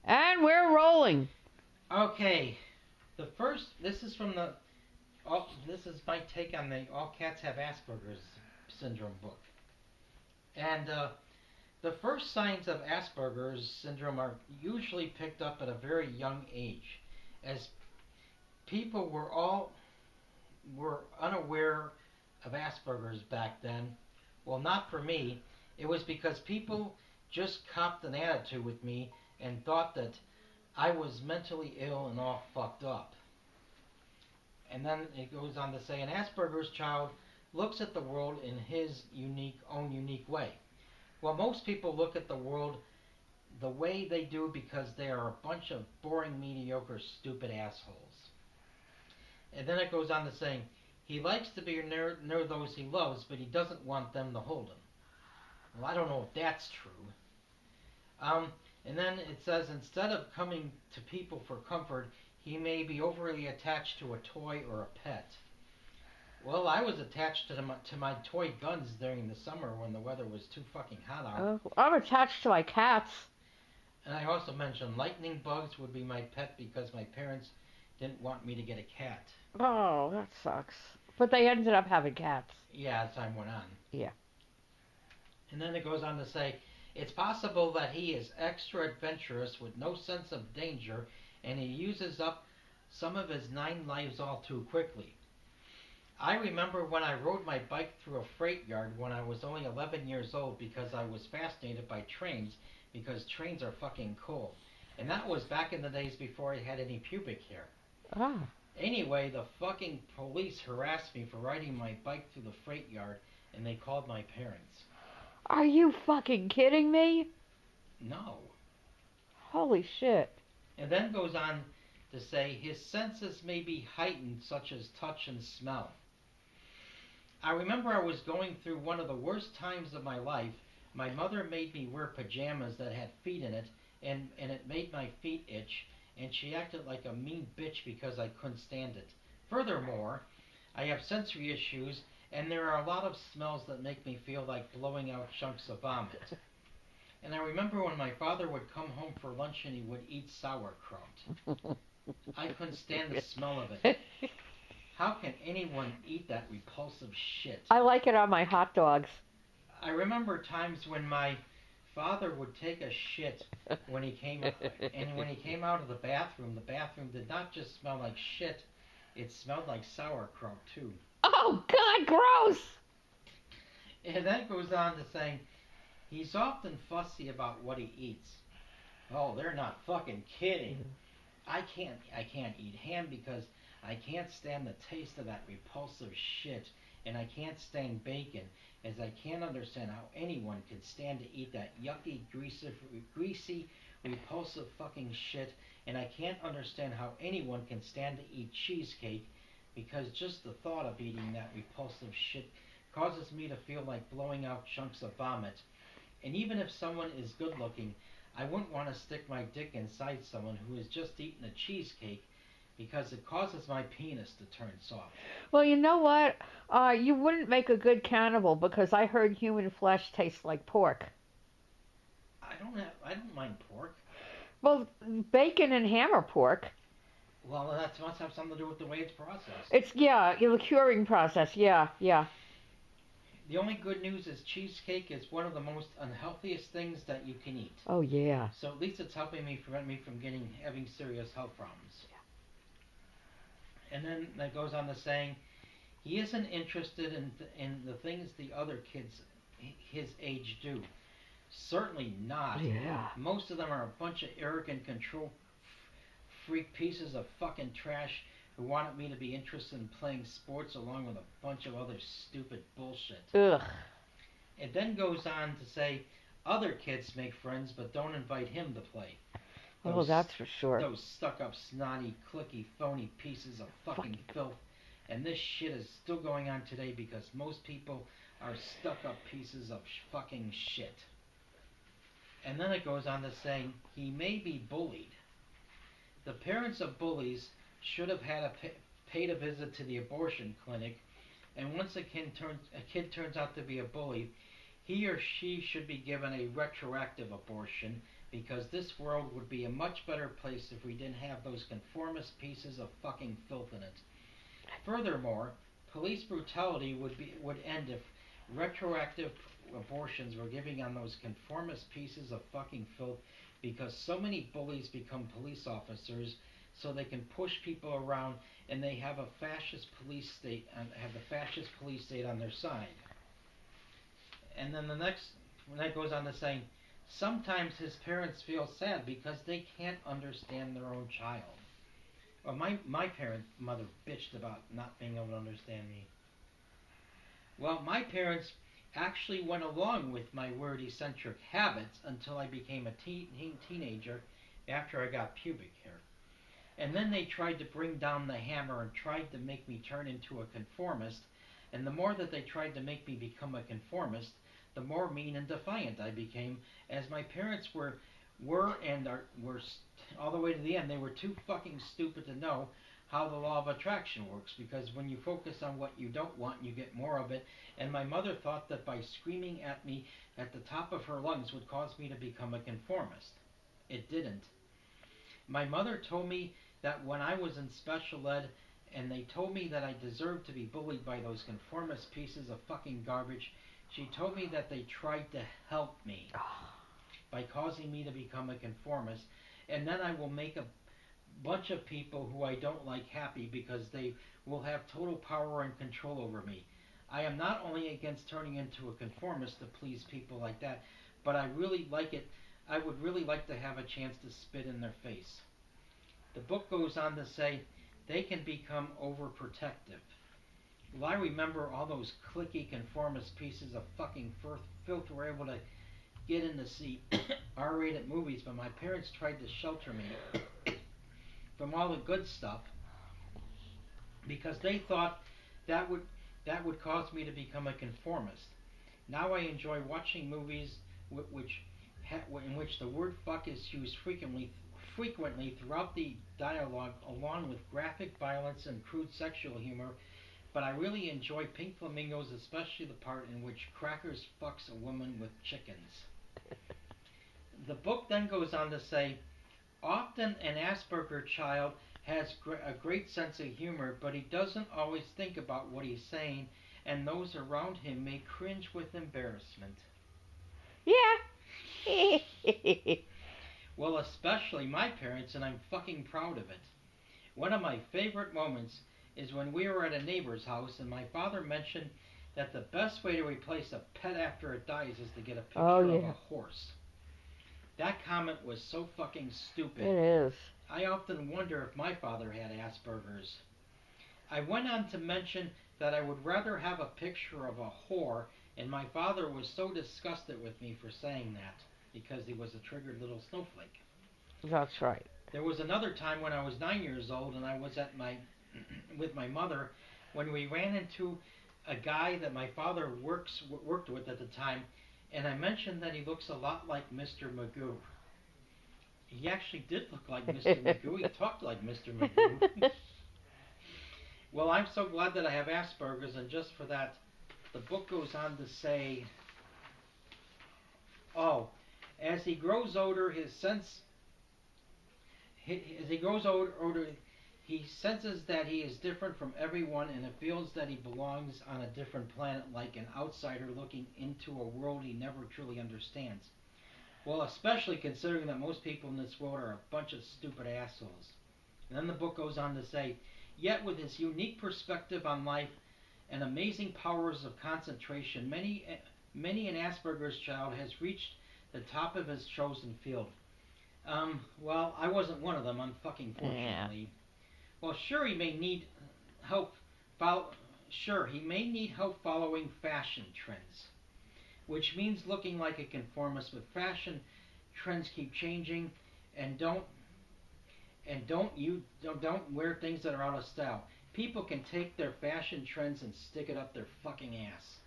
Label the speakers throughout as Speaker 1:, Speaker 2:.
Speaker 1: And we're rolling.
Speaker 2: Okay, this is from this is my take on the All Cats Have Asperger's Syndrome book. And the first signs of Asperger's syndrome are usually picked up at a very young age, as people were unaware of Asperger's back then. Well, not for me. It was because people just copped an attitude with me and thought that I was mentally ill and all fucked up. And then it goes on to say an Asperger's child looks at the world in his own unique way. Well, most people look at the world the way they do because they are a bunch of boring, mediocre, stupid assholes. And then it goes on to saying he likes to be near those he loves, but he doesn't want them to hold him. Well, I don't know if that's true. And then it says instead of coming to people for comfort, he may be overly attached to a toy or a pet. Well, I was attached to my toy guns during the summer when the weather was too fucking hot out.
Speaker 1: I'm attached to my cats.
Speaker 2: And I also mentioned lightning bugs would be my pet because my parents didn't want me to get a cat.
Speaker 1: Oh, that sucks. But they ended up having cats.
Speaker 2: Yeah, as time went on.
Speaker 1: Yeah.
Speaker 2: And then it goes on to say, it's possible that he is extra adventurous with no sense of danger and he uses up some of his 9 lives all too quickly. I remember when I rode my bike through a freight yard when I was only 11 years old because I was fascinated by trains because trains are fucking cool. And that was back in the days before I had any pubic hair.
Speaker 1: Ah.
Speaker 2: Anyway, the fucking police harassed me for riding my bike through the freight yard and they called my parents.
Speaker 1: Are you fucking kidding me?
Speaker 2: No.
Speaker 1: Holy shit.
Speaker 2: And then goes on to say his senses may be heightened, such as touch and smell. I remember I was going through one of the worst times of my life. My mother made me wear pajamas that had feet in it, and it made my feet itch, and she acted like a mean bitch because I couldn't stand it. Furthermore, I have sensory issues, and there are a lot of smells that make me feel like blowing out chunks of vomit. And I remember when my father would come home for lunch and he would eat sauerkraut. I couldn't stand the smell of it. How can anyone eat that repulsive shit?
Speaker 1: I like it on my hot dogs.
Speaker 2: I remember times when my father would take a shit when he came and when he came out of the bathroom did not just smell like shit, it smelled like sauerkraut too.
Speaker 1: Oh God, gross!
Speaker 2: And that goes on to saying he's often fussy about what he eats. Oh, they're not fucking kidding. I can't eat ham because I can't stand the taste of that repulsive shit, and I can't stand bacon, as I can't understand how anyone can stand to eat that yucky, greasy, repulsive fucking shit, and I can't understand how anyone can stand to eat cheesecake, because just the thought of eating that repulsive shit causes me to feel like blowing out chunks of vomit. And even if someone is good looking, I wouldn't want to stick my dick inside someone who has just eaten a cheesecake because it causes my penis to turn soft.
Speaker 1: Well, you know what? You wouldn't make a good cannibal because I heard human flesh tastes like pork.
Speaker 2: I don't mind pork.
Speaker 1: Well, bacon and ham are pork.
Speaker 2: Well, that must have something to do with the way it's processed.
Speaker 1: It's the curing process. Yeah, yeah.
Speaker 2: The only good news is cheesecake is one of the most unhealthiest things that you can eat.
Speaker 1: Oh yeah.
Speaker 2: So at least it's helping me prevent me from having serious health problems. And then that goes on to saying he isn't interested in the things the other kids his age do. Certainly not.
Speaker 1: Yeah.
Speaker 2: Most of them are a bunch of arrogant control freak pieces of fucking trash who wanted me to be interested in playing sports along with a bunch of other stupid bullshit.
Speaker 1: Ugh.
Speaker 2: It then goes on to say other kids make friends but don't invite him to play.
Speaker 1: Oh, that's for sure.
Speaker 2: Those stuck-up, snotty, clicky, phony pieces of fucking filth. And this shit is still going on today because most people are stuck-up pieces of fucking shit. And then it goes on to say he may be bullied. The parents of bullies should have had paid a visit to the abortion clinic, and once a kid turns out to be a bully, he or she should be given a retroactive abortion because this world would be a much better place if we didn't have those conformist pieces of fucking filth in it. Furthermore, police brutality would end if retroactive abortions were giving on those conformist pieces of fucking filth, because so many bullies become police officers so they can push people around, and they have a fascist police state and have the fascist police state on their side. And then the next, when that goes on to saying, sometimes his parents feel sad because they can't understand their own child. Well, my mother bitched about not being able to understand me. Well, my parents actually went along with my weird eccentric habits until I became a teenager after I got pubic hair. And then they tried to bring down the hammer and tried to make me turn into a conformist. And the more that they tried to make me become a conformist, the more mean and defiant I became, as my parents were all the way to the end. They were too fucking stupid to know how the law of attraction works, because when you focus on what you don't want, you get more of it. And my mother thought that by screaming at me at the top of her lungs would cause me to become a conformist. It didn't. My mother told me that when I was in special ed and they told me that I deserved to be bullied by those conformist pieces of fucking garbage, she told me that they tried to help me by causing me to become a conformist, and then I will make a bunch of people who I don't like happy because they will have total power and control over me. I am not only against turning into a conformist to please people like that, but I really like it. I would really like to have a chance to spit in their face. The book goes on to say they can become overprotective. Well, I remember all those cliquey conformist pieces of fucking filth were able to get in to see R-rated movies, but my parents tried to shelter me from all the good stuff because they thought that would cause me to become a conformist. Now I enjoy watching movies in which the word fuck is used frequently throughout the dialogue, along with graphic violence and crude sexual humor. But I really enjoy Pink Flamingos, especially the part in which Crackers fucks a woman with chickens. The book then goes on to say, often an Asperger child has a great sense of humor, but he doesn't always think about what he's saying, and those around him may cringe with embarrassment.
Speaker 1: Yeah.
Speaker 2: Well, especially my parents, and I'm fucking proud of it. One of my favorite moments is when we were at a neighbor's house and my father mentioned that the best way to replace a pet after it dies is to get a picture of a horse. That comment was so fucking stupid.
Speaker 1: It is.
Speaker 2: I often wonder if my father had Asperger's. I went on to mention that I would rather have a picture of a whore, and my father was so disgusted with me for saying that, because he was a triggered little snowflake.
Speaker 1: That's right.
Speaker 2: There was another time when I was 9 years old and I was with my mother when we ran into a guy that my father worked with at the time, and I mentioned that he looks a lot like Mr. Magoo. He actually did look like Mr. Magoo. He talked like Mr. Magoo. Well, I'm so glad that I have Asperger's, and just for that, the book goes on to say, as he grows older, he senses that he is different from everyone, and it feels that he belongs on a different planet, like an outsider looking into a world he never truly understands. Well, especially considering that most people in this world are a bunch of stupid assholes. And then the book goes on to say, yet with his unique perspective on life and amazing powers of concentration, many an Asperger's child has reached the top of his chosen field. Well, I wasn't one of them, unfortunately. Yeah. Well, sure, he may need help following fashion trends, which means looking like a conformist. But fashion trends keep changing, and don't wear things that are out of style. People can take their fashion trends and stick it up their fucking ass.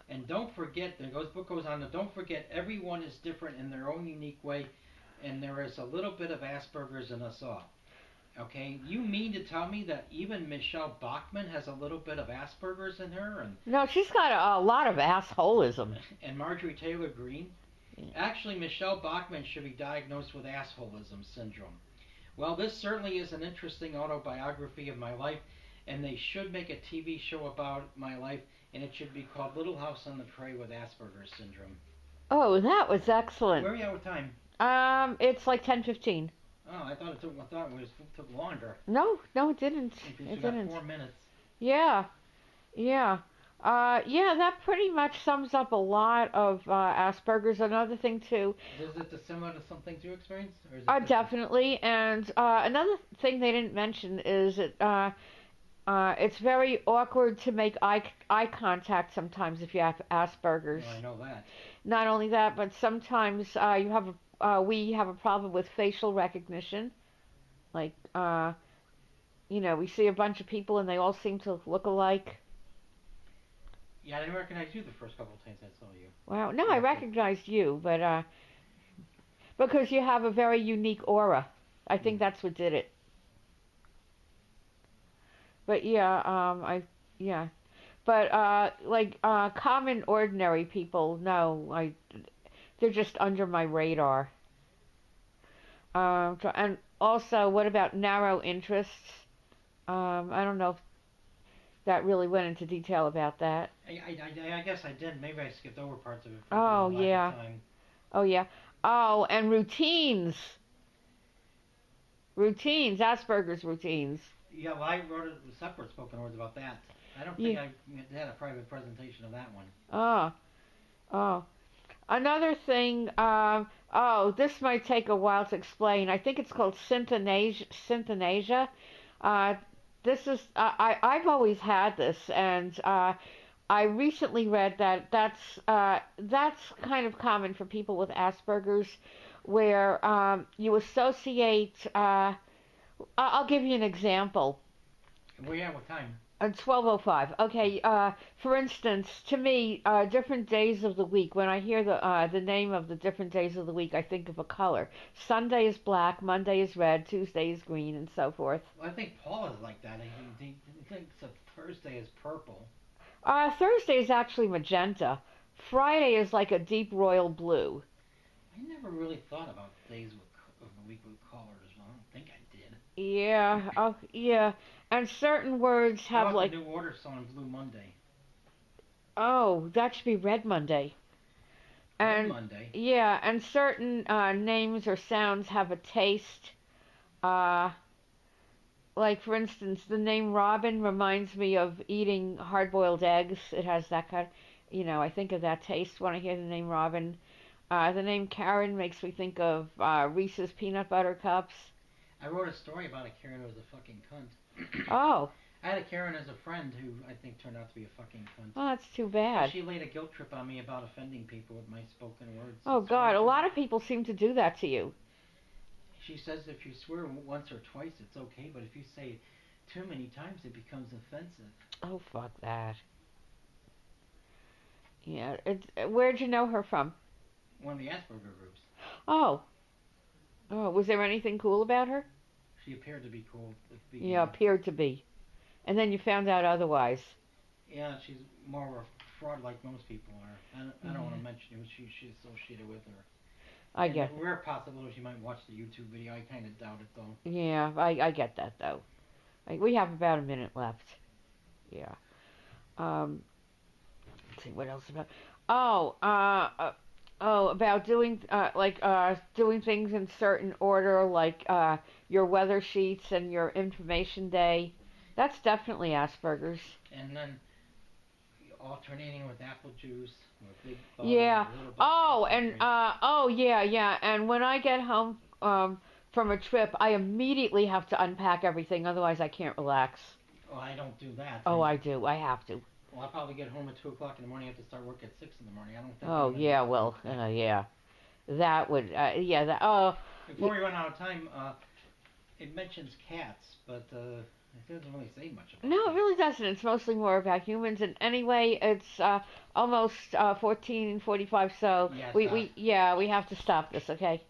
Speaker 2: And don't forget, the book goes on to, don't forget, everyone is different in their own unique way, and there is a little bit of Asperger's in us all. Okay, you mean to tell me that even Michelle Bachmann has a little bit of Asperger's in her? And
Speaker 1: no, she's got a lot of assholism.
Speaker 2: And Marjorie Taylor Greene? Actually, Michelle Bachmann should be diagnosed with assholism syndrome. Well, this certainly is an interesting autobiography of my life, and they should make a TV show about my life, and it should be called Little House on the Prairie with Asperger's syndrome.
Speaker 1: Oh, that was excellent.
Speaker 2: Where are you at with time?
Speaker 1: It's like 10:15.
Speaker 2: Oh, I thought it took longer.
Speaker 1: No, no, it didn't.
Speaker 2: Because
Speaker 1: It
Speaker 2: you got
Speaker 1: didn't.
Speaker 2: 4 minutes.
Speaker 1: Yeah, yeah. Yeah, that pretty much sums up a lot of Asperger's. Another thing too,
Speaker 2: Is it similar to some things you experienced, or is it different?
Speaker 1: definitely. And another thing they didn't mention is that it's very awkward to make eye contact sometimes if you have Asperger's.
Speaker 2: Well, I know that.
Speaker 1: Not only that, but sometimes we have a problem with facial recognition. Like we see a bunch of people and they all seem to look alike.
Speaker 2: Yeah, I didn't recognize you the first couple of times I saw you.
Speaker 1: Wow. No, I recognized you, but because you have a very unique aura. I think that's what did it. But yeah, yeah. But common ordinary people, no, they're just under my radar. And also, what about narrow interests? I don't know if that really went into detail about that.
Speaker 2: I guess I did. Maybe I skipped over parts of it for
Speaker 1: Oh
Speaker 2: lack
Speaker 1: yeah.
Speaker 2: of time.
Speaker 1: Oh yeah. Oh, and routines. Routines. Asperger's routines.
Speaker 2: Yeah, well, I wrote a separate spoken words about that. I don't think I had a private presentation of that one.
Speaker 1: Oh. Oh. Another thing. This might take a while to explain. I think it's called synthenasia. Synthenasia. This is. I've always had this, and I recently read that that's kind of common for people with Asperger's, where you associate. I'll give you an example.
Speaker 2: Well, yeah, what time?
Speaker 1: 12:05. Okay. For instance, to me, different days of the week. When I hear the name of the different days of the week, I think of a color. Sunday is black, Monday is red, Tuesday is green, and so forth.
Speaker 2: Well, I think Paul is like that. He thinks of Thursday is purple.
Speaker 1: Thursday is actually magenta. Friday is like a deep royal blue.
Speaker 2: I never really thought about days of the week with colors. Well, I don't think I did.
Speaker 1: Yeah. Oh, yeah. And certain words
Speaker 2: How
Speaker 1: have
Speaker 2: about
Speaker 1: like.
Speaker 2: the New Order song Blue Monday?
Speaker 1: Oh, that should be Red Monday.
Speaker 2: Red
Speaker 1: And
Speaker 2: Monday.
Speaker 1: yeah, and certain names or sounds have a taste. Uh, like for instance, the name Robin reminds me of eating hard-boiled eggs. It has that kind. I think of that taste when I hear the name Robin. The name Karen makes me think of Reese's peanut butter cups.
Speaker 2: I wrote a story about a Karen who was a fucking cunt.
Speaker 1: Oh,
Speaker 2: I had a Karen as a friend who I think turned out to be a fucking cunt.
Speaker 1: oh, that's too bad.
Speaker 2: She laid a guilt trip on me about offending people with my spoken words.
Speaker 1: Oh God, a lot of people seem to do that to you.
Speaker 2: She says if you swear once or twice, it's okay, but if you say it too many times, it becomes offensive.
Speaker 1: Oh fuck that. Yeah, where'd you know her from?
Speaker 2: One of the Asperger groups.
Speaker 1: Oh, oh, was there anything cool about her?
Speaker 2: She appeared to be cool at the beginning.
Speaker 1: Yeah, appeared to be. And then you found out otherwise.
Speaker 2: Yeah, she's more of a fraud like most people are. I don't want to mention who she's associated with her.
Speaker 1: I get.
Speaker 2: Rare possibility she might watch the YouTube video. I kind of doubt it though.
Speaker 1: Yeah, I get that though. We have about a minute left. Yeah. Let's see what else about. Oh, about doing doing things in certain order, like your weather sheets and your information day. That's definitely Asperger's.
Speaker 2: And then alternating with apple juice, with big bottle,
Speaker 1: Yeah.
Speaker 2: little
Speaker 1: Oh,
Speaker 2: bottle,
Speaker 1: and
Speaker 2: drink.
Speaker 1: yeah. And when I get home from a trip, I immediately have to unpack everything, otherwise I can't relax.
Speaker 2: Oh, I don't do that.
Speaker 1: Oh, I do. I have to.
Speaker 2: Well, I'll probably get home at 2 o'clock in the morning. I have to start work at 6 in the morning. I don't think.
Speaker 1: Oh,
Speaker 2: I'm gonna
Speaker 1: yeah.
Speaker 2: do
Speaker 1: Well,
Speaker 2: that.
Speaker 1: yeah. That would. Yeah. That. Oh.
Speaker 2: Before we run out of time, it mentions cats, but it doesn't really say much about
Speaker 1: No, it
Speaker 2: cats.
Speaker 1: really doesn't. It's mostly more about humans. And anyway, it's almost 14:45, so
Speaker 2: Yeah,
Speaker 1: we have to stop this, okay?